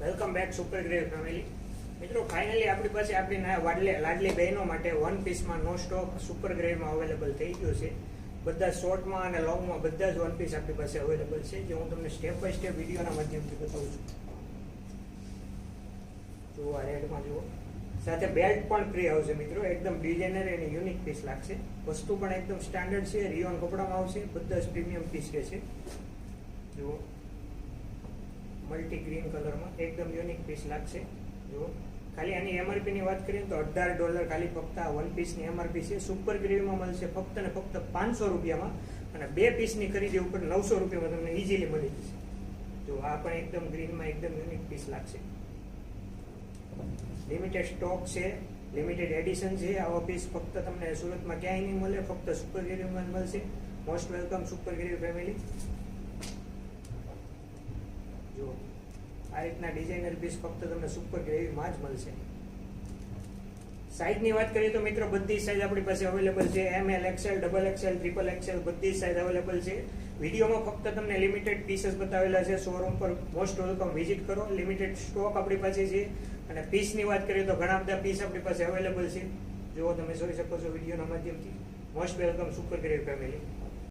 Welcome back super grave family. મિત્રો finally આપણી પાસે આપણી લાડલી બહેનો માટે વન પીસમાં નો સ્ટોક સુપર ગ્રેવમાં અવેલેબલ થઈ ગયો છે. બધા શોર્ટમાં અને લોંગમાં બધા જ વન પીસ આપણી પાસે અવેલેબલ છે, જે હું તમને સ્ટેપ બાય સ્ટેપ વિડીયોના માધ્યમથી બતાવું છું. જુઓ, આ રેડમાં જુઓ, સાથે બેલ્ટ પણ ફ્રી આવશે મિત્રો. એકદમ ડિઝાઇનર અને યુનિક પીસ લાગશે. વસ્તુ પણ એકદમ સ્ટાન્ડર્ડ છે, રિયોન કપડામાં આવશે. બધા જ પ્રીમિયમ પીસ રહેશે. જુઓ, મલ્ટી ગ્રીન કલરમાં એકદમ યુનિક પીસ લાગશે. જુઓ, ખાલી આની એમઆરપી ની વાત કરીએ તો $18 ખાલી ફક્ત આ વન પીસની એમઆરપી છે. સુપર ગ્રેવમાં મળશે ફક્ત ને ફક્ત 500 રૂપિયામાં, અને 2 પીસની ખરીદી ઉપર 900 રૂપિયામાં તમને ઇઝીલી મળી જશે. જો આ પણ એકદમ ગ્રીનમાં એકદમ યુનિક પીસ લાગશે. લિમિટેડ સ્ટોક છે, લિમિટેડ એડિશન છે. આવા પીસ ફક્ત તમને સુરતમાં ક્યાંય નહીં મળે, ફક્ત સુપર ગ્રેવમાં જ મળશે. Most welcome super grave family. જો આ રીતના ડિઝાઇનર પીસ ફક્ત તમને સુપર ગ્રેવીમાં જ મળશે. સાઇઝની વાત કરીએ તો મિત્રો બધી સાઇઝ આપણી પાસે અવેલેબલ છે. ML, XL, XXL, XXL બધી સાઇઝ અવેલેબલ છે. વિડીયોમાં ફક્ત તમને લિમિટેડ પીસીસ બતાવેલા છે. શોરૂમ પર મોસ્ટ વેલકમ વિઝિટ કરો. લિમિટેડ સ્ટોક આપણી પાસે છે. અને પીસની વાત કરીએ તો ઘણા બધા પીસ આપણી પાસે અવેલેબલ છે. જો તમે જોઈ શકો છો વિડીયોના માધ્યમથી. Most welcome super grave family.